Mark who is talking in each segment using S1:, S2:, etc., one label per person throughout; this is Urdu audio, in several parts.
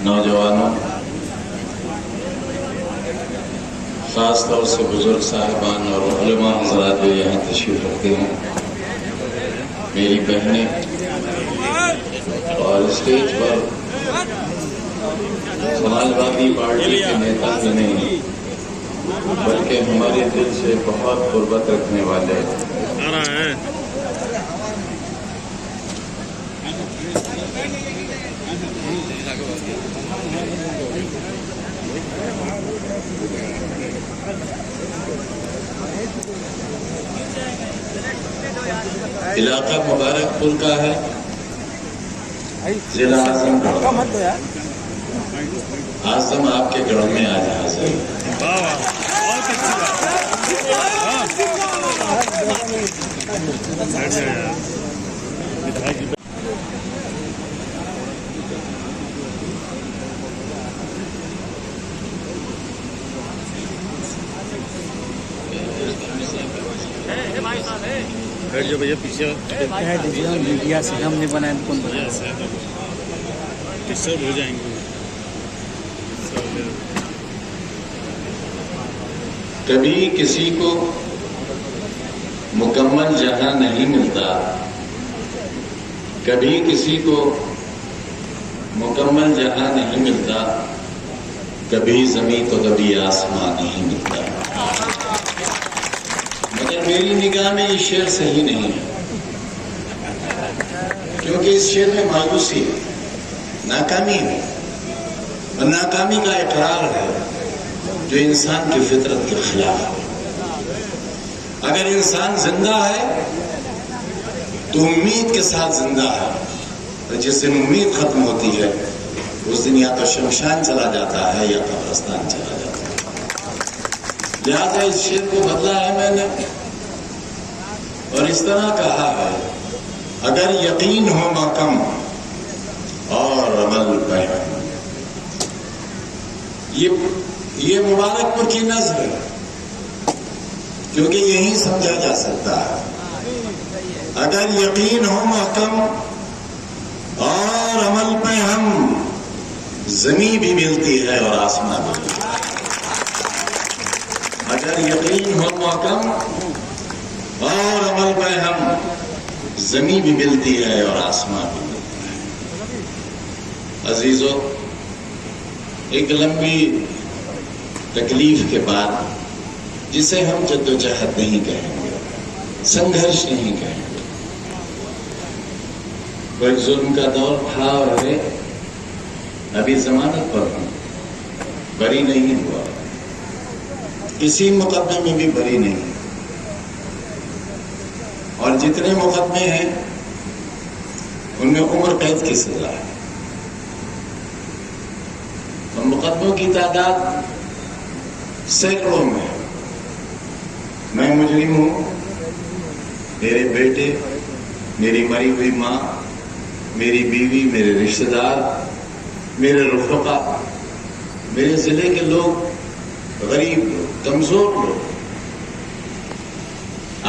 S1: نوجوانوں، خاص طور سے بزرگ صاحبان اور علماء حضرات جو یہاں تشریف رکھتے ہیں، میری بہنیں، اور اسٹیج پر سماجوادی پارٹی کے نیتا ہی نہیں بلکہ ہمارے دل سے بہت قربت رکھنے والے علاقہ مبارک پور کا ہے، ضلع اعظم آپ کے گڑھ میں آج حاضر ہے۔
S2: جو بھیا پیچھے
S3: میڈیا سے ہم نے بنایا کون بنایا
S2: ڈسٹرب ہو جائیں گے۔
S1: کبھی کسی کو مکمل جہاں نہیں ملتا، کبھی کسی کو مکمل جہاں نہیں ملتا، کبھی زمین تو کبھی آسمان نہیں ملتا۔ مگر میری نگاہ میں یہ شعر صحیح نہیں ہے، کیونکہ اس شعر میں مایوسی ہے، ناکامی ہے، اور ناکامی کا اقرار ہے جو انسان کی فطرت کے خلاف ہے۔ اگر انسان زندہ ہے تو امید کے ساتھ زندہ ہے، اور جس دن امید ختم ہوتی ہے اس دن یا تو شمشان چلا جاتا ہے یا قبرستان چلا جاتا ہے۔ لہذا اس شعر کو بدلا ہے میں نے، اور اس طرح کہا ہے: اگر یقین ہو محکم اور عمل بہم۔ یہ مبارک پور کی نظر ہے، کیونکہ یہی سمجھا جا سکتا ہے۔ اگر یقین ہو محکم اور عمل پہ ہم، زمین بھی ملتی ہے اور آسمان بھی ملتا ہے۔ اگر یقین ہو محکم اور عمل پہ ہم، زمین بھی ملتی ہے اور آسمان بھی ملتا ہے۔ عزیزو، ایک لمبی تکلیف کے بعد، جسے ہم جدوجہد نہیں کہیں گے، سنگھرش نہیں کہیں گے، کوئی ظلم کا دور تھا اور ہے، ابھی ضمانت پر ہوں، بری نہیں ہوا، کسی مقدمے میں بھی بری نہیں، اور جتنے مقدمے ہیں ان میں عمر قید کی سزا ہے، اور مقدموں کی تعداد سینکڑوں میں۔ میں مجرم ہوں، میرے بیٹے، میری مری ہوئی ماں، میری بیوی، میرے رشتہ دار، میرے رفقا، میرے ضلع کے لوگ، غریب لوگ، کمزور لوگ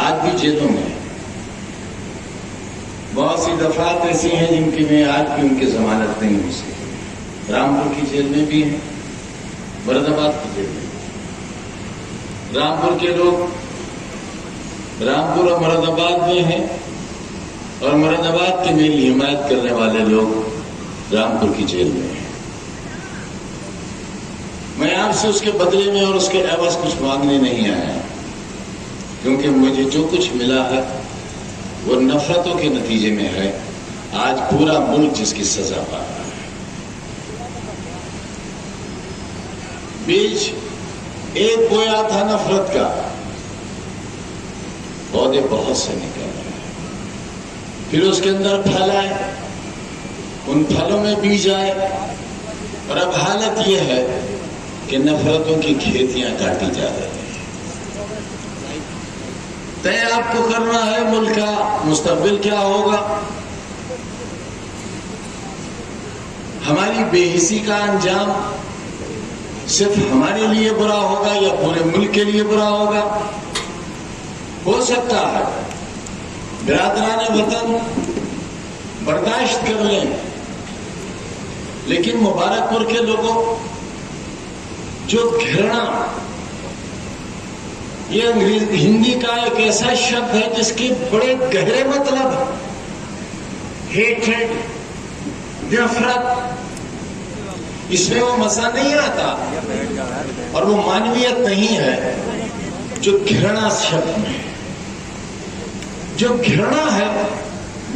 S1: آج بھی جیلوں میں ہیں۔ بہت سی دفعات ایسی ہیں جن کی میں آج بھی ان کی ضمانت نہیں ہو سکی۔ رامپور کی جیل میں بھی ہیں، مرد آباد کی جیل میں۔ رامپور کے لوگ رامپور اور مرد آباد میں ہیں، اور مرد آباد کے میری حمایت کرنے والے لوگ رامپور کی جیل میں ہیں۔ میں آپ سے اس کے بدلے میں اور اس کے عوض کچھ مانگنے نہیں آیا، کیونکہ مجھے جو کچھ ملا ہے وہ نفرتوں کے نتیجے میں ہے۔ آج پورا ملک جس کی سزا پا رہا ہے۔ بیج ایک بویا تھا نفرت کا، پودے بہت سے نکل رہے ہیں، پھر اس کے اندر پھل آئے، ان پھلوں میں بیج آئے، اور اب حالت یہ ہے کہ نفرتوں کی کھیتیاں کاٹی جا رہی ہیں۔ طے آپ کو کرنا ہے ملک کا مستقبل کیا ہوگا۔ ہماری بے حسی کا انجام صرف ہمارے لیے برا ہوگا یا پورے ملک کے لیے برا ہوگا؟ ہو سکتا ہے برادران وطن برداشت کر لیں لیکن مبارک پور کے لوگوں، جو گھرنا، یہ ہندی کا ایک ایسا شبد ہے جس کے بڑے گہرے مطلب ہیں. ہیٹریڈ، نفرت، اس میں وہ مزہ نہیں آتا اور وہ مانویت نہیں ہے جو گھرنا شبد میں ہے. جو گھرنا ہے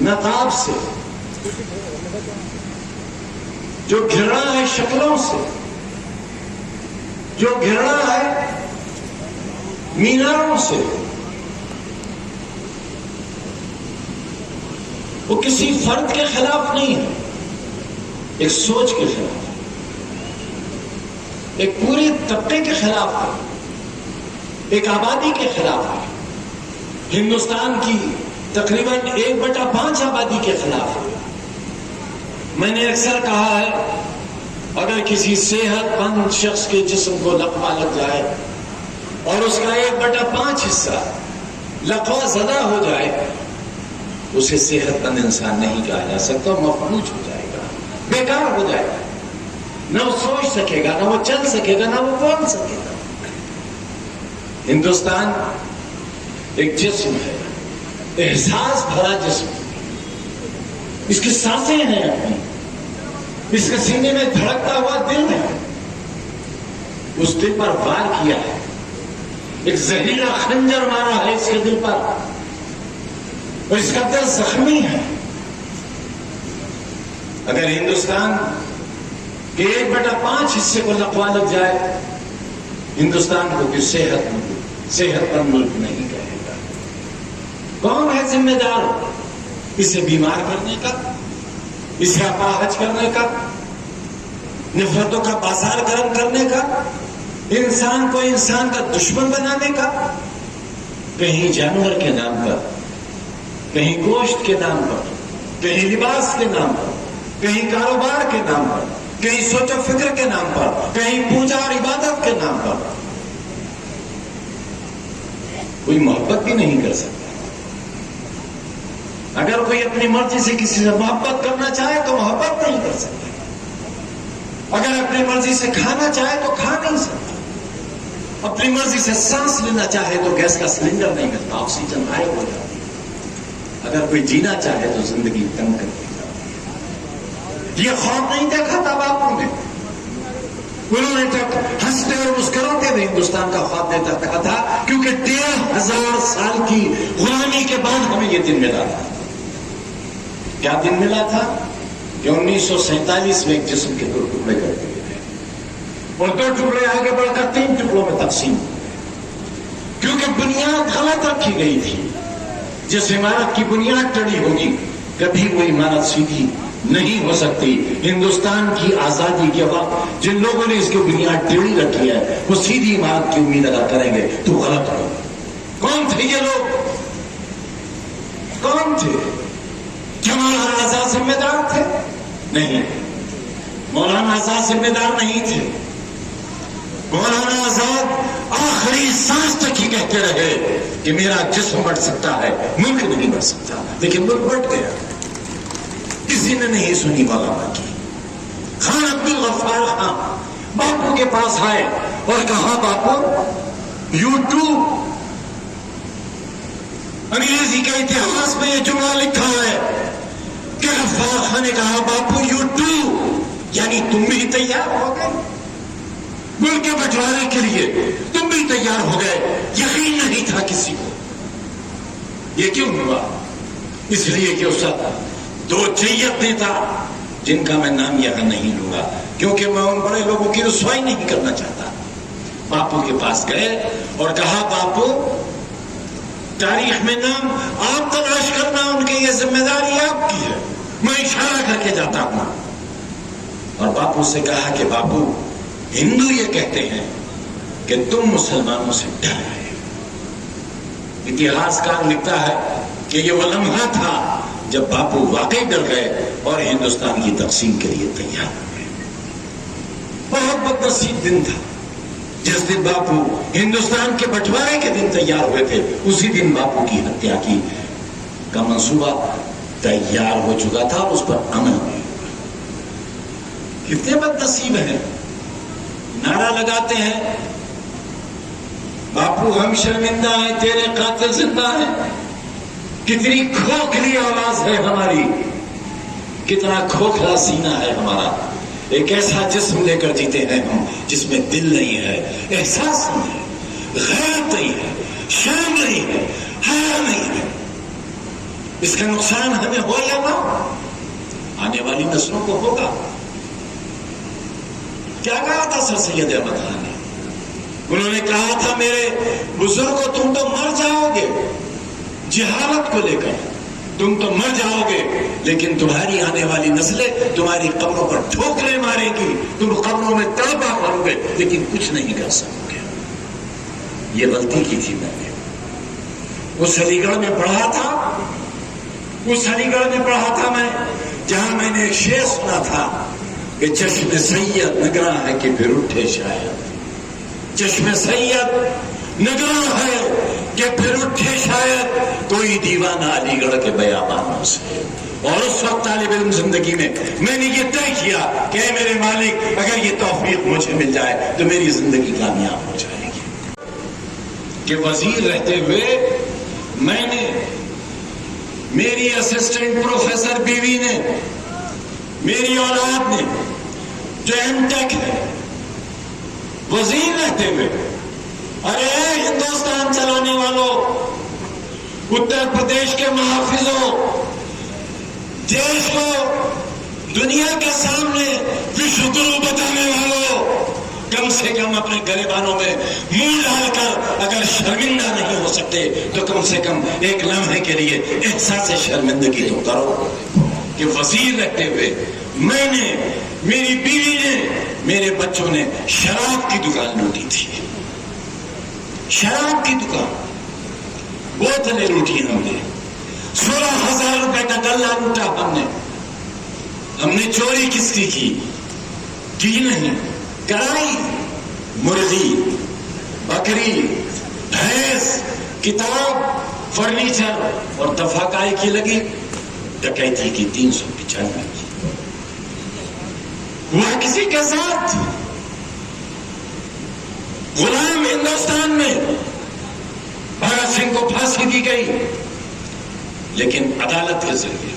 S1: نقاب سے، جو گھرنا ہے شکلوں سے، جو گھرنا ہے میناروں سے، وہ کسی فرد کے خلاف نہیں ہے، ایک سوچ کے خلاف، ایک پورے طبقے کے خلاف ہے، ایک آبادی کے خلاف ہے. ہندوستان کی تقریباً 1/5 آبادی کے خلاف ہے. میں نے اکثر کہا ہے اگر کسی صحت مند شخص کے جسم کو لقوہ لگ جائے اور اس کا 1/5 حصہ لقوہ زدہ ہو جائے، اسے صحت مند انسان نہیں کہا جا سکتا، مفلوج ہو جائے گا، بیکار ہو جائے گا، نہ وہ سوچ سکے گا، نہ وہ چل سکے گا، نہ وہ بول سکے گا. ہندوستان ایک جسم ہے، احساس بھرا جسم، اس کی سانسیں ہیں اپنی، اس کے سینے میں دھڑکتا ہوا دل ہے، اس دل پر وار کیا ہے، ایک زہریلا خنجر مارا ہے اس کے دل پر، اور اس کا دل زخمی ہے. اگر ہندوستان کے 1/5 حصے کو لقوہ لگ جائے، ہندوستان کو کوئی صحت مند ملک نہیں کہے گا. کون ہے ذمہ دار اسے بیمار کرنے کا، اسے اپاہج کرنے کا، نفرتوں کا بازار گرم کرنے کا، انسان کو انسان کا دشمن بنانے کا؟ کہیں جانور کے نام پر، کہیں گوشت کے نام پر، کہیں لباس کے نام پر، کہیں کاروبار کے نام پر، کہیں سوچ و فکر کے نام پر، کہیں پوجا اور عبادت کے نام پر. کوئی محبت بھی نہیں کر سکتا. اگر کوئی اپنی مرضی سے کسی سے محبت کرنا چاہے تو محبت نہیں کر سکتا. اگر اپنی مرضی سے کھانا چاہے تو کھا نہیں سکتا. اپنی مرضی سے سانس لینا چاہے تو گیس کا سلنڈر نہیں ملتا، آکسیجن غائب ہو جاتی. اگر کوئی جینا چاہے تو زندگی تنگ کر دی جاتی. یہ خواب نہیں دیکھا تھا باپو نے، انہوں نے تک ہنستے اور مسکراتے ہوئے ہندوستان کا خواب دیتا تھا، کیونکہ 15,000 سال کی غلامی کے بعد ہمیں یہ دن ملا تھا. کیا دن ملا تھا؟ کہ 1947 میں ایک جسم کے 2 ٹکڑے کر دیے تھے اور 2 ٹکڑے آگے بڑھ کر 3 ٹکڑوں میں تقسیم ہوئے، کیونکہ بنیاد غلط رکھی گئی تھی. جس عمارت کی بنیاد ٹڑی ہوگی کبھی وہ عمارت سیدھی نہیں ہو سکتی. ہندوستان کی آزادی کے وقت جن لوگوں نے اس کی بنیاد ٹیڑھی رکھی ہے وہ سیدھی عمارت کی امید اگر کریں گے تو غلط ہو. کون تھے یہ لوگ؟ کون تھے؟ کیا مولانا آزاد ذمہ دار تھے؟ نہیں، مولانا آزاد ذمہ دار نہیں تھے. مولانا آزاد آخری سانس تک ہی کہتے رہے کہ میرا جسم بڑھ سکتا ہے، ملک نہیں بڑھ سکتا. لیکن ملک بڑھ گیا. کسی نے نہیں سنی مولانا کی. خان عبدالغفار خان باپو کے پاس آئے اور کہا باپو یوٹیوب انگریزی کے اتہاس میں یہ جملہ لکھا ہے کہ غفار خان نے کہا باپو یوٹیوب یعنی تم بھی تیار ہو گئے ملک کے بٹوارے کے لیے، تم بھی تیار ہو گئے. یقین نہیں تھا کسی کو. یہ کیوں ہوا؟ اس لیے کہ اس وقت 2 جیت نیتا جن کا میں نام یہاں نہیں لوں گا کیونکہ میں ان بڑے لوگوں کی رسوائی نہیں کرنا چاہتا، باپو کے پاس گئے اور کہا باپو تاریخ میں نام آپ تلاش کرنا، ان کی یہ ذمہ داری آپ کی ہے، میں اشارہ کر کے جاتا ہوں. اور باپو سے کہا کہ باپو ہندو یہ کہتے ہیں کہ تم مسلمانوں سے ڈر رہے. اتہاس کار لکھتا ہے کہ یہ وہ لمحہ تھا جب باپو واقعی ڈر گئے اور ہندوستان کی تقسیم کے لیے تیار ہو گئے. بہت بد نصیب دن تھا جس دن باپو ہندوستان کے بٹوارے کے دن تیار ہوئے تھے، اسی دن باپو کی ہتیا کی کا منصوبہ تیار ہو چکا تھا اور اس پر عمل نہیں ہوا. کتنے بد نصیب ہیں، نعرہ لگاتے ہیں باپو ہم شرمندہ ہیں، تیرے قاتل زندہ ہیں. کتنی کھوکھلی آواز ہے ہماری، کتنا کھوکھلا سینہ ہے ہمارا. ایک ایسا جسم لے کر جیتے ہیں ہم جس میں دل نہیں ہے، احساس نہیں ہے، غیرت نہیں ہے، شرم نہیں ہے، حیا نہیں ہے. اس کا نقصان ہمیں ہو یا نہ ہو، آنے والی نسلوں کو ہوگا. کیا کہا تھا سر سید احمد خان نے؟ انہوں نے کہا تھا میرے بزرگوں تم تو مر جاؤ گے جہالت کو لے کر، تم تو مر جاؤ گے لیکن تمہاری آنے والی نسلیں تمہاری قبروں پر ٹھوکریں مارے گی، تم قبروں میں تڑپا مرو گے لیکن کچھ نہیں کر سکو گے. یہ غلطی کی تھی میں نے. اس علی گڑھ میں پڑھا تھا میں جہاں میں نے ایک شعر سنا تھا کہ چشم سید نگراں ہے کہ پھر اٹھے شاید، چشم سید نگراں ہے کہ پھر اٹھے شاید کوئی دیوانہ علی گڑھ کے بیابانوں سے. اور اس وقت طالب علم زندگی میں نے یہ طے کیا کہ اے میرے مالک اگر یہ توفیق مجھے مل جائے تو میری زندگی کامیاب ہو جائے گی. کہ وزیر رہتے ہوئے میں نے، میری اسسٹنٹ پروفیسر بیوی نے، میری اولاد نے جو ایم ٹیک ہے، وزیر رہتے ہوئے، ارے ہندوستان چلانے والوں، اتر پردیش کے محافظوں، دیش کو دنیا کے سامنے وشو گرو بتانے والوں، کم سے کم اپنے گریبانوں میں منہ ڈال کر اگر شرمندہ نہیں ہو سکتے تو کم سے کم ایک لمحے کے لیے احساس شرمندگی تو کرو. کہ وزیر رہتے ہوئے میں نے، میری بیوی نے، میرے بچوں نے شراب کی دکان لوٹی تھی. شراب کی دکان، بوتلیں لوٹی ہم نے، 16,000 روپے کا گلہ لوٹا ہم نے چوری کس کی نہیں، کڑائی، مرغی، بکری، بھینس، کتاب، فرنیچر اور دفعہ کی لگی. ڈکیتی کی 395 کی. ہوا کسی کے ساتھ؟ غلام ہندوستان میں بھگت سنگھ کو پھانسی دی گئی لیکن عدالت کے ذریعے.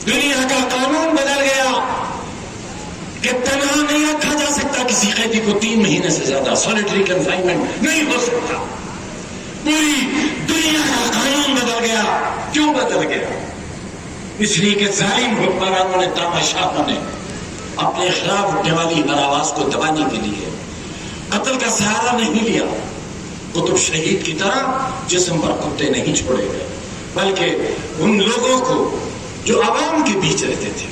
S1: دنیا کا قانون بدل گیا کہ تنہا نہیں رکھا جا سکتا کسی قیدی کو 3 مہینے سے زیادہ، سولیٹری کنفائنمنٹ نہیں ہو سکتا. پوری دنیا کا قانون بدل گیا. کیوں بدل گیا؟ اس لیے کہ ظالم حکمرانوں نے، تاماشاہوں نے اپنے خلاف اٹھنے والی ہر آواز کو دبانے کے لیے قتل کا سہارا نہیں لیا. قطب شہید کی طرح جسم پر کتے نہیں چھوڑے گئے، بلکہ ان لوگوں کو جو عوام کے بیچ رہتے تھے،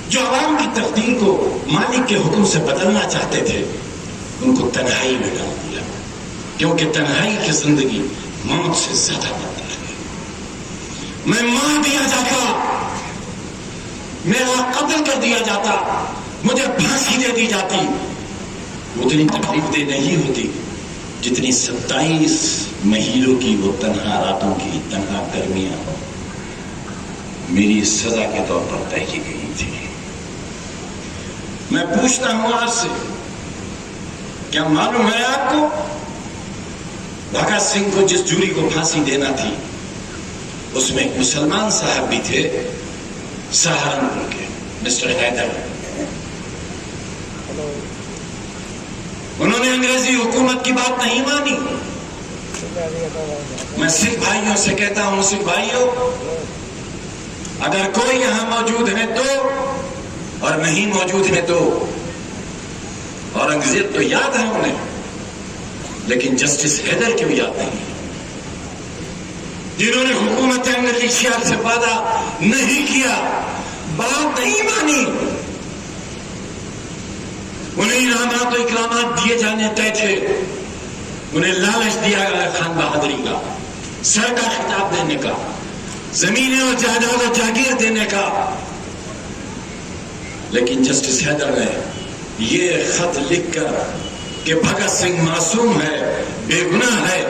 S1: جو عوام کی تقدیر کو مالک کے حکم سے بدلنا چاہتے تھے، ان کو تنہائی میں ڈال دیا. کیونکہ تنہائی کی زندگی موت سے زیادہ بدتر ہے. میں مار دیا جاتا، میرا قتل کر دیا جاتا، مجھے پھانسی دے دی جاتی، اتنی تکلیف دہ نہیں ہوتی جتنی 27 مہینوں کی وہ تنہا راتوں کی تنہا گرمیاں میری سزا کے طور پر طے کی گئی تھی. میں پوچھتا ہوں آج سے، کیا معلوم ہے آپ کو بھگت سنگھ کو جس جوری کو پھانسی دینا تھی اس میں ایک مسلمان صاحب بھی تھے، سہارنپور کے مسٹر حیدر. انہوں نے انگریزی حکومت کی بات نہیں مانی. میں سکھ بھائیوں سے کہتا ہوں، سکھ بھائیوں، اگر کوئی یہاں موجود ہے تو، اور نہیں موجود ہے تو، اورنگزیب تو یاد ہے انہیں لیکن جسٹس حیدر کیوں یاد نہیں؟ جنہوں نے حکومت ملیشیا سے وعدہ نہیں کیا، بات نہیں مانی، انہیں انعامات و اکرامات دیے جانے طے تھے، انہیں لالچ دیا گیا خان بہادری کا، سر کا خطاب دینے کا، زمینیں اور جائیداد و جاگیر دینے کا. لیکن جسٹس حیدر نے یہ خط لکھ کر کہ بھگت سنگھ معصوم ہے، بے گناہ ہے،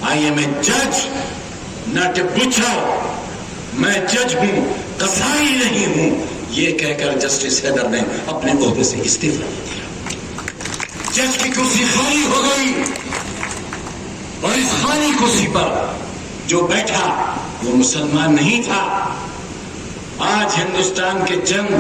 S1: آئی ایم اے جج ناٹ اے بچر، میں جج ہوں، قصائی نہیں ہوں، یہ کہہ کر جسٹس حیدر نے اپنے عہدے سے استعفا دے دیا. جج کی کرسی خالی ہو گئی اور اس خالی کرسی پر جو بیٹھا وہ مسلمان نہیں تھا. آج ہندوستان کے چند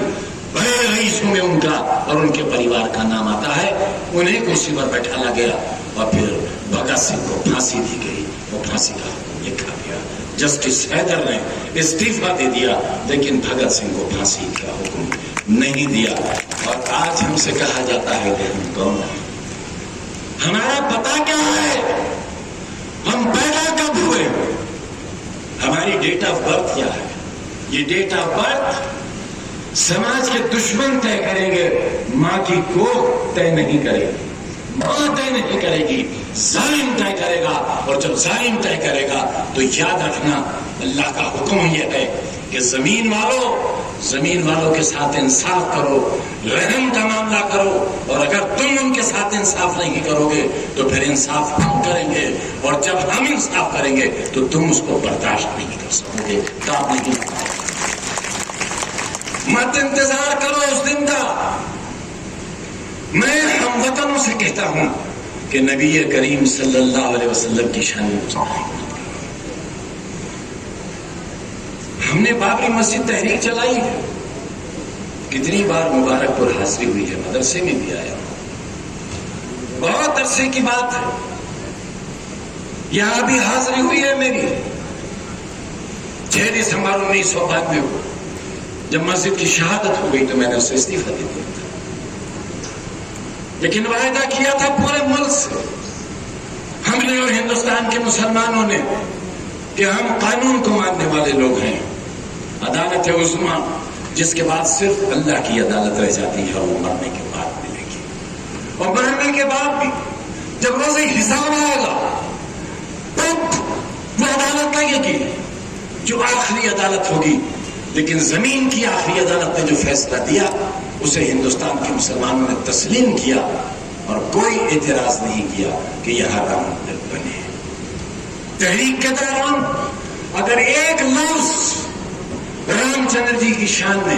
S1: بڑے رئیسوں میں ان کا اور ان کے پریوار کا نام آتا ہے. انہیں کرسی پر بیٹھایا گیا اور پھر بھگت سنگھ کو پھانسی دی گئی. وہ پھانسی کا لکھا گیا. جسٹس حیدر نے استعفا دے دیا لیکن بھگت سنگھ کو پھانسی کا حکم نہیں دیا. اور آج ہم سے کہا جاتا ہے کہ ہم کون ہیں, ہمارا پتہ کیا ہے, ہم پیدا کب ہوئے, ہماری ڈیٹ آف برتھ کیا ہے. یہ ڈیٹ آف برتھ سماج کے دشمن طے کریں گے, ماں کی کوکھ طے نہیں کرے گی, ماں طے نہیں کرے گی, ظالم طے کرے گا. اور جب ظالم طے کرے گا تو یاد رکھنا اللہ کا حکم یہ ہے کہ زمین والوں کے ساتھ انصاف کرو, رحم کا معاملہ کرو. اور اگر تم ان کے ساتھ انصاف نہیں کرو گے تو پھر انصاف ہم کریں گے, اور جب ہم انصاف کریں گے تو تم اس کو برداشت نہیں کر سکو گے. مت انتظار کرو اس دن کا. میں ہم وطنوں سے کہتا ہوں کہ نبی کریم صلی اللہ علیہ وسلم کی شان میں ہم نے بابری مسجد تحریک چلائی ہے, کتنی بار مبارک پور حاضری ہوئی ہے, مدرسے میں بھی آیا, بہت عرصے کی بات ہے. یہاں بھی حاضری ہوئی ہے میری 6 دسمبر 1992 کو, جب مسجد کی شہادت ہو گئی تو میں نے اسے استعفا دے دیا تھا. لیکن وعدہ کیا تھا پورے ملک سے, ہم نے اور ہندوستان کے مسلمانوں نے, کہ ہم قانون کو ماننے والے لوگ ہیں. عدالت عظمیٰ جس کے بعد صرف اللہ کی عدالت رہ جاتی ہے, وہ مرنے کے بعد ملے گی. اور مرنے کے بعد بھی جب روز حساب آئے گا تب وہ عدالت لگے گی جو آخری عدالت ہوگی. لیکن زمین کی آخری عدالت نے جو فیصلہ دیا اسے ہندوستان کے مسلمانوں نے تسلیم کیا اور کوئی اعتراض نہیں کیا کہ یہاں رام مندر بنے. تحریک کے دوران اگر ایک لفظ رام چندر جی کی شان میں,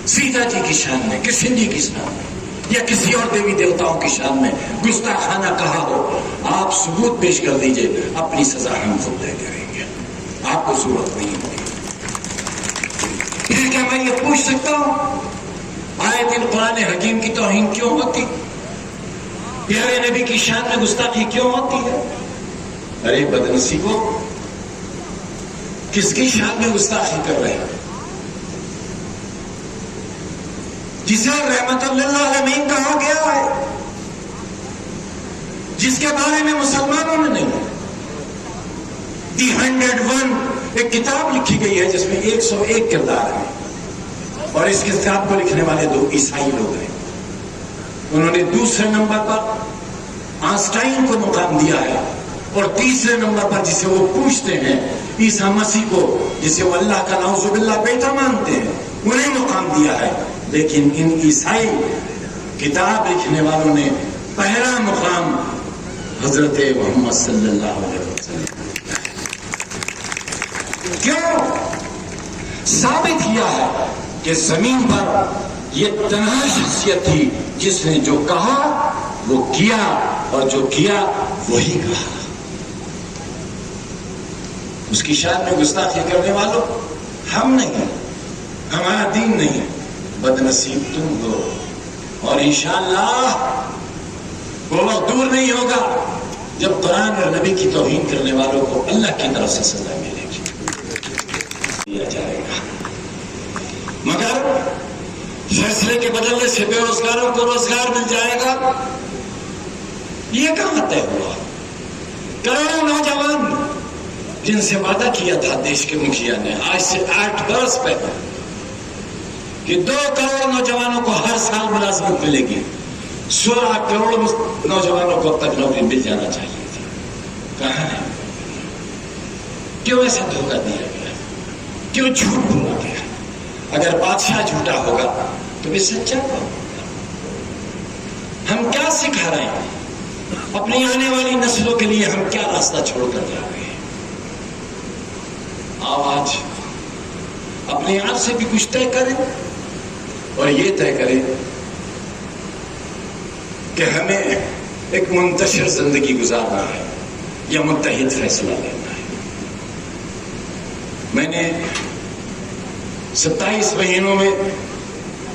S1: سیتا جی کی شان میں, کرشن جی کی شان میں یا کسی اور دیوی دیوتاؤں کی شان میں گستاخانہ کہا ہو, آپ ثبوت پیش کر دیجئے, اپنی سزا ہم خود طے کریں گے, آپ کو ضرورت نہیں ہوگی. پھر کیا میں یہ پوچھ سکتا ہوں آیت قرآن حکیم کی توہین کیوں ہوتی, پیارے نبی کی شان میں گستاخی کیوں ہوتی ہے؟ ارے بدنسی کو کس کی شان میں گستاخی کر رہے ہیں؟ جسے رحمت للعالمین کہا گیا ہے, جس کے بارے میں مسلمانوں نے نہیں. دی 101 ایک کتاب لکھی گئی ہے جس میں 101 کردار ہیں, اور اس کتاب کو لکھنے والے 2 عیسائی لوگ ہیں. انہوں نے دوسرے نمبر پر آنسٹائن کو مقام دیا ہے, اور تیسرے نمبر پر جسے وہ پوچھتے ہیں عیسیٰ مسیح کو, جسے وہ اللہ کا نعوذ باللہ بیٹا مانتے ہیں, انہیں مقام دیا ہے. لیکن ان عیسائی کتاب لکھنے والوں نے پہلا مقام حضرت محمد صلی اللہ علیہ وسلم. کیوں؟ ثابت کیا ہے کہ زمین پر یہ تنہا شخصیت تھی جس نے جو کہا وہ کیا, اور جو کیا وہی کہا. اس کی شان میں گستاخی کرنے والوں ہم نہیں, ہمارا دین نہیں, بدنصیب تم ہو. اور انشاءاللہ وہ وقت دور نہیں ہوگا جب قرآن اور نبی کی توہین کرنے والوں کو اللہ کی طرف سے سزا ملے گی, دیا جائے گا. مگر فیصلے کے بدلنے سے بے روزگاروں کو روزگار مل جائے گا, یہ کہاں طے ہوا؟ کروڑوں نوجوان جن سے وعدہ کیا تھا دیش کے مکھیا نے آج سے 8 برس پہلے کہ 2 کروڑ نوجوانوں کو ہر سال ملازمت ملے گی, 16 کروڑ نوجوانوں کو اب تک نوکری مل جانا چاہیے تھی, کہاں ہے؟ کیوں ایسا دھوکہ دیا گیا, کیوں جھوٹ بولا گیا؟ اگر بادشاہ جھوٹا ہوگا تو بھی سچا کون ہوگا؟ ہم کیا سکھا رہے ہیں اپنی آنے والی نسلوں کے لیے؟ ہم کیا راستہ چھوڑ کر جا رہے ہیں؟ آج اپنے آپ سے بھی کچھ طے کریں. اور یہ طے کرے کہ ہمیں ایک منتشر زندگی گزارنا ہے یا متحد فیصلہ لینا ہے. میں نے 27 مہینوں میں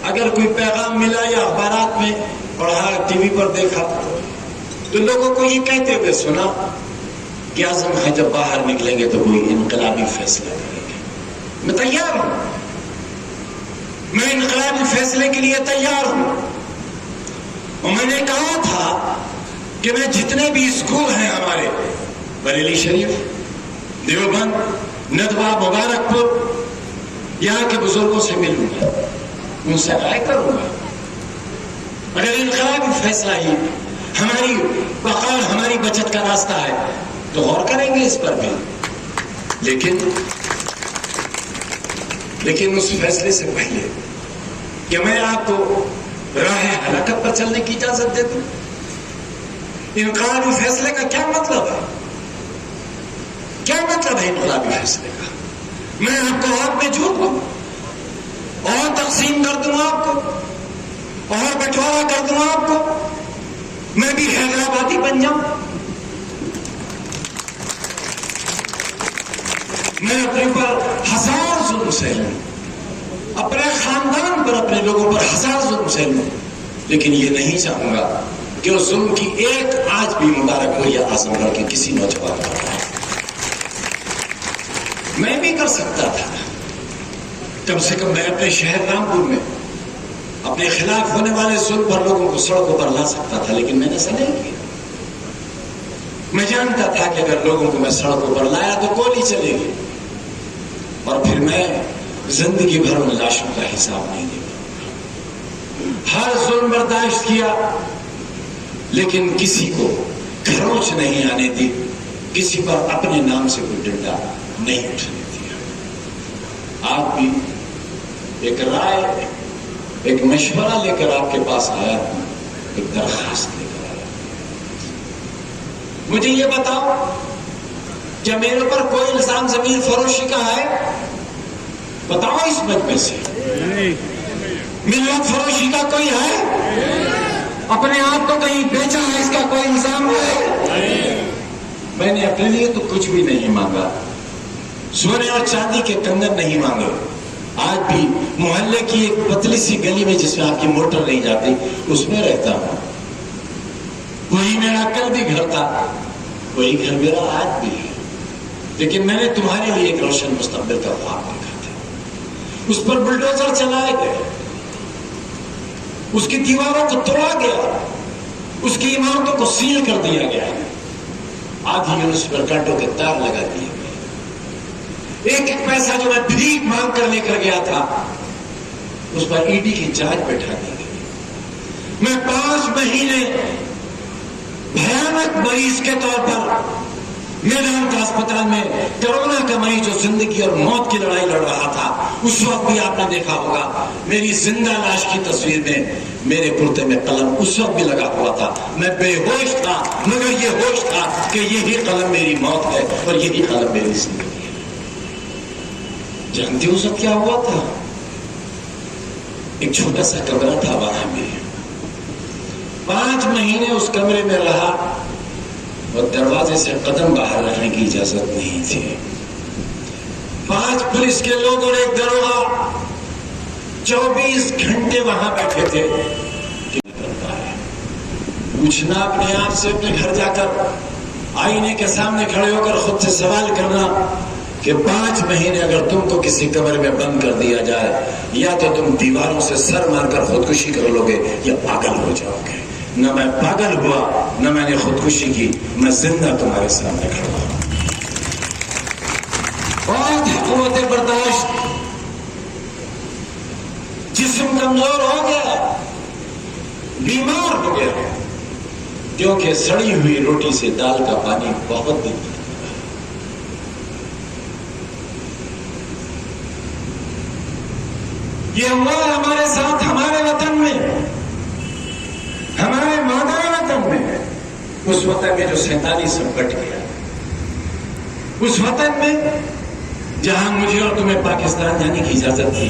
S1: اگر کوئی پیغام ملا یا اخبارات میں پڑھا، ٹی وی پر دیکھا، تو لوگوں کو یہ کہتے ہوئے سنا کہ اعظم خان جب باہر نکلیں گے تو کوئی انقلابی فیصلہ کریں گے. میں تیار ہوں، میں انقلابی فیصلے کے لیے تیار ہوں. اور میں نے کہا تھا کہ میں جتنے بھی اسکول ہیں ہمارے، بریلی شریف، دیوبند، ندوہ، مبارک پور، یہاں کے بزرگوں سے ملوں گا، ان سے رائے کروں گا. اگر انقلابی فیصلہ ہی ہماری بقا، ہماری بچت کا راستہ ہے تو غور کریں گے اس پر بھی. لیکن اس فیصلے سے پہلے کہ میں آپ کو راہ ہلاکت پر چلنے کی اجازت دے دوں. انقلابی فیصلے کا کیا مطلب ہے؟ کیا مطلب ہے انقلابی فیصلے کا؟ میں آپ کو آپ میں جھوٹ دوں اور تقسیم کر دوں آپ کو اور بٹوارا کر دوں آپ کو، میں بھی حیدرآبادی بن جاؤں، میں اپنے پر ہزار ظلم سہلوں، اپنے خاندان پر، اپنے لوگوں پر ہزار ظلم سہلوں، لیکن یہ نہیں چاہوں گا کہ اس ظلم کی ایک آج بھی مبارک ہو یا اعظم گڑھ کے کسی نوجوان پر. میں بھی کر سکتا تھا، کم سے کم میں اپنے شہر رامپور میں اپنے خلاف ہونے والے ظلم پر لوگوں کو سڑکوں پر لا سکتا تھا، لیکن میں نے ایسا نہیں کیا. میں جانتا تھا کہ اگر لوگوں کو میں سڑکوں پر لایا تو گولی چلے گی اور پھر میں زندگی بھر ان لاشوں کا حساب نہیں دے گا. ہر ظلم برداشت کیا، لیکن کسی کو کھروچ نہیں آنے دی، کسی پر اپنے نام سے کوئی ڈنڈا نہیں اٹھنے دیا. آپ بھی ایک رائے، ایک مشورہ لے کر آپ کے پاس آیا ہوں، ایک درخواست لے کر آیا. مجھے یہ بتاؤ، کیا میرے اوپر کوئی الزام زمین فروشی کا ہے؟ بتاؤ اس مجمع سے. ملت فروشی کا کوئی ہے؟ اپنے آپ کو کہیں بیچا ہے، اس کا کوئی الزام ہے؟ میں نے اپنے لیے تو کچھ بھی نہیں مانگا، سونے اور چاندی کے کنگن نہیں مانگے. آج بھی محلے کی ایک پتلی سی گلی میں جس میں آپ کی موٹر نہیں جاتی، اس میں رہتا ہوں. وہی میرا کل بھی گھر تھا، وہی گھر میرا آج بھی ہے. لیکن میں نے تمہارے لیے ایک روشن مستقبل کا خواب دیکھا تھا. اس پر بلڈوزر چلائے گئے، اس کی دیواروں کو توڑا گیا، اس کی عمارتوں کو سیل کر دیا گیا، آدھی یونس پر کانٹوں کے تار لگا دیے گئے. ایک ایک پیسہ جو میں بھیک مانگ کر لے کر گیا تھا، اس پر ای ڈی کی جانچ بٹھا دی گئی. میں 5 مہینے بھیانک مریض کے طور پر میدان کا اسپتال میں کرونا کا مریض جو زندگی اور موت کی لڑائی لڑ رہا تھا، اس وقت بھی آپ نے دیکھا ہوگا میری زندہ لاش کی تصویر میں میرے کرتے میں قلم اس وقت بھی لگا ہوا تھا. میں بے ہوش تھا، مگر یہ ہوش تھا کہ یہی قلم میری موت ہے اور یہی قلم میری زندگی ہے. جانتے ہو سب کیا ہوا تھا؟ ایک چھوٹا سا کمرہ تھا وہاں میں، 5 مہینے اس کمرے میں رہا اور دروازے سے قدم باہر رکھنے کی اجازت نہیں تھی. 5 پولیس کے لوگ اور ایک دروغہ 24 گھنٹے وہاں بیٹھے تھے. پوچھنا اپنے آپ سے، اپنے گھر جا کر آئینے کے سامنے کھڑے ہو کر خود سے سوال کرنا کہ 5 مہینے اگر تم کو کسی کمرے میں بند کر دیا جائے، یا تو تم دیواروں سے سر مار کر خودکشی کر لو گے یا پاگل ہو جاؤ گے. نہ میں پاگل ہوا، نہ میں نے خودکشی کی، میں زندہ تمہارے سامنے کھڑا ہوں. بہت حکومت برداشت، جسم کمزور ہو گیا، بیمار ہو گیا، کیونکہ سڑی ہوئی روٹی سے دال کا پانی بہت دن. یہ ہوا ہمارے ساتھ ہمارے وطن میں، ہمارے مادر وطن میں، اس وطن میں جو 47 سے بٹ گیا، اس وطن میں جہاں مجھے اور تمہیں پاکستان جانے کی اجازت تھی،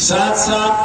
S1: 7-7,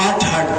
S1: 8-8,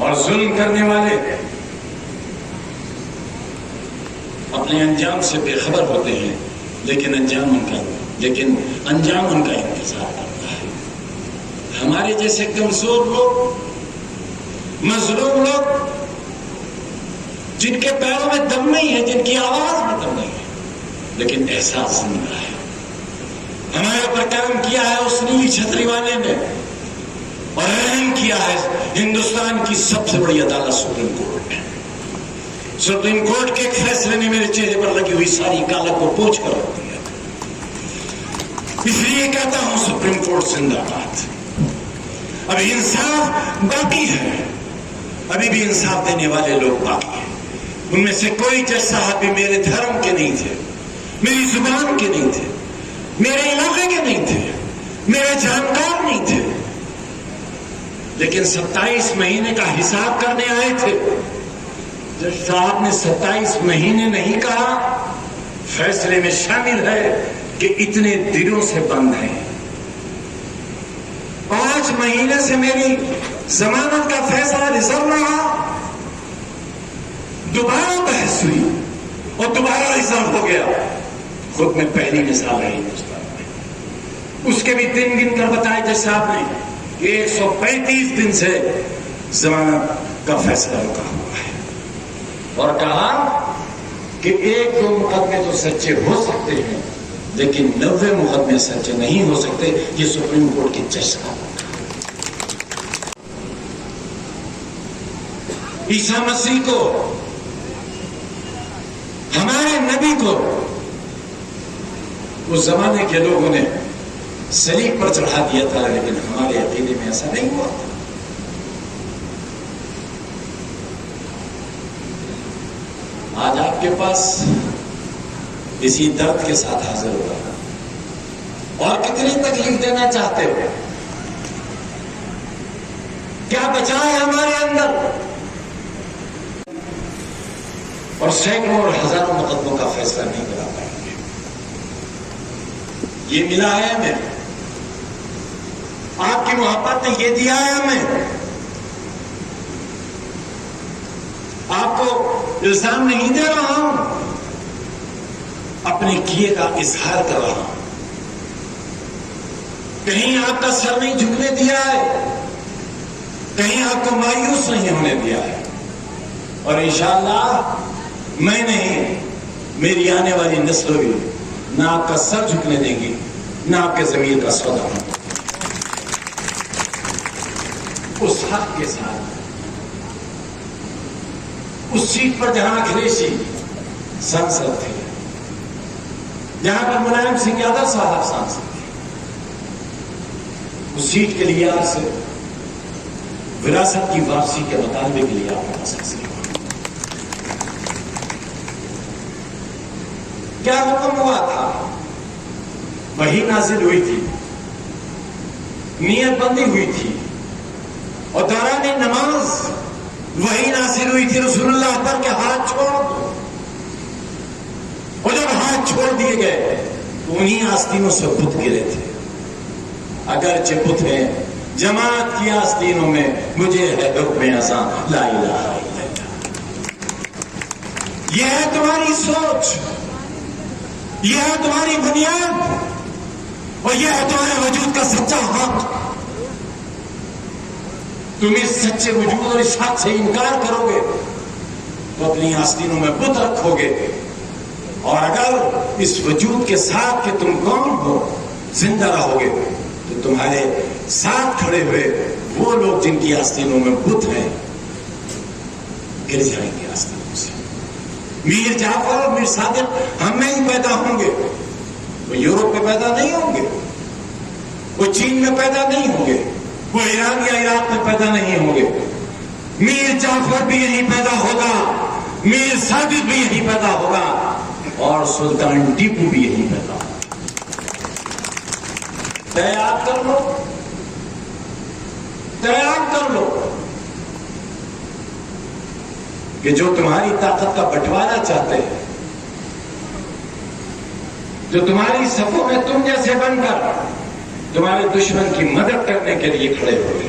S1: اور ظلم کرنے والے اپنے انجام سے بے خبر ہوتے ہیں، لیکن انجام ان کا انتظار کرتا ہے۔ ہمارے جیسے کمزور لوگ، مظلوم لوگ، جن کے پیروں میں دم نہیں ہے، جن کی آواز میں دم نہیں ہے، لیکن احساس زندہ ہے۔ ہمارے اوپر کرم کیا ہے اس نیلی چھتری والے نے، اور رحم کیا ہے ہندوستان کی سب سے بڑی عدالت سپریم کورٹ نے۔ سپریم کورٹ کے ایک فیصلے نے میرے چہرے پر لگی ہوئی ساری کالک کو پوچھ کر رکھ دیا۔ اس لیے کہتا ہوں سپریم کورٹ زندہ باد۔ ابھی انصاف باقی ہے، ابھی بھی انصاف دینے والے لوگ باقی ہیں۔ ان میں سے کوئی جج صاحب بھی میرے دھرم کے نہیں تھے، میری زبان کے نہیں تھے، میرے علاقے کے نہیں تھے، میرے جانکار نہیں تھے، لیکن 27 مہینے کا حساب کرنے آئے تھے۔ جج صاحب نے 27 مہینے نہیں کہا، فیصلے میں شامل ہے کہ اتنے دنوں سے بند ہیں۔ 5 مہینے سے میری ضمانت کا فیصلہ ریزرو رہا، دوبارہ بحث ہوئی اور دوبارہ ریزرو ہو گیا۔ خود میں پہلی مثال ہے ہندوستان میں۔ اس کے بھی دن گن کر بتائے جج صاحب نے کہ 135 دن سے ضمانت کا فیصلہ رکا ہوا ہے، اور کہا کہ 1-2 مقدمے تو سچے ہو سکتے ہیں، لیکن 90 مقدمے سچے نہیں ہو سکتے۔ یہ سپریم کورٹ کے جج صاحب نے کہا۔ عیسیٰ مسیح کو، ہمارے نبی کو اس زمانے کے لوگوں نے صلیب پر چڑھا دیا تھا، لیکن ہمارے عقیدے میں ایسا نہیں ہوا تھا۔ آج آپ کے پاس اسی درد کے ساتھ حاضر ہو رہا، اور کتنی تکلیف دینا چاہتے ہو؟ کیا بچا ہے ہمارے اندر؟ اور سینکڑوں اور ہزاروں مقدموں کا فیصلہ نہیں کرا پائیں گے۔ یہ ملا ہے ہمیں، آپ کی محبت نے یہ دیا ہے ہمیں۔ آپ کو الزام نہیں دے رہا ہوں، اپنے کیے کا اظہار کر رہا ہوں۔ کہیں آپ کا سر نہیں جھکنے دیا ہے، کہیں آپ کو مایوس نہیں ہونے دیا ہے، اور انشاءاللہ میں نہیں، میری آنے والی نسل بھی نہ آپ کا سر جھکنے دے گی، نہ آپ کے ضمیر کا سودا ہوگا۔ اس حق کے ساتھ، اس سیٹ پر جہاں اکھلیش جی سانسد تھے، جہاں پر ملائم سنگھ یادو صاحب سانسد تھے، اس سیٹ کے لیے آپ سے وراثت کی واپسی کے مطالبے کے لیے آپ کا مسئلہ ہوا۔ کیا حکم ہوا تھا؟ وہی نازل ہوئی تھی، نیت بندی ہوئی تھی، اور دوران نماز وہی نازل ہوئی تھی رسول اللہ پر کہ ہاتھ چھوڑ دو، اور جب ہاتھ چھوڑ دیے گئے تو انہی آستینوں سے بت گرے تھے۔ اگرچہ بت ہیں، جماعت کی آستینوں میں مجھے ہے حکم ازاں لا الہ الا اللہ۔ یہ ہے تمہاری سوچ، یہ ہے تمہاری بنیاد، اور یہ ہے تمہارے وجود کا سچا حق۔ تم اس سچے وجود اور اس حق سے انکار کرو گے تو اپنی آستینوں میں بت رکھو گے، اور اگر اس وجود کے ساتھ کہ تم کون ہو زندہ رہو گے تو تمہارے ساتھ کھڑے ہوئے وہ لوگ جن کی آستینوں میں بت ہیں گر جائیں گے آستینوں سے۔ میر جعفر اور میر صادق ہم میں ہی پیدا ہوں گے، وہ یورپ میں پیدا نہیں ہوں گے، وہ چین میں پیدا نہیں ہوں گے، وہ ایران یا عراق میں پیدا نہیں ہوں گے۔ میر جعفر بھی یہیں پیدا ہوگا، میر صادق بھی یہیں پیدا ہوگا، اور سلطان ٹیپو بھی یہیں پیدا ہوگا۔ تیار کر لو، تیار کر لو کہ جو تمہاری طاقت کا بٹوارا چاہتے ہیں، جو تمہاری صفوں میں تم جیسے بن کر تمہارے دشمن کی مدد کرنے کے لیے کھڑے ہوئے،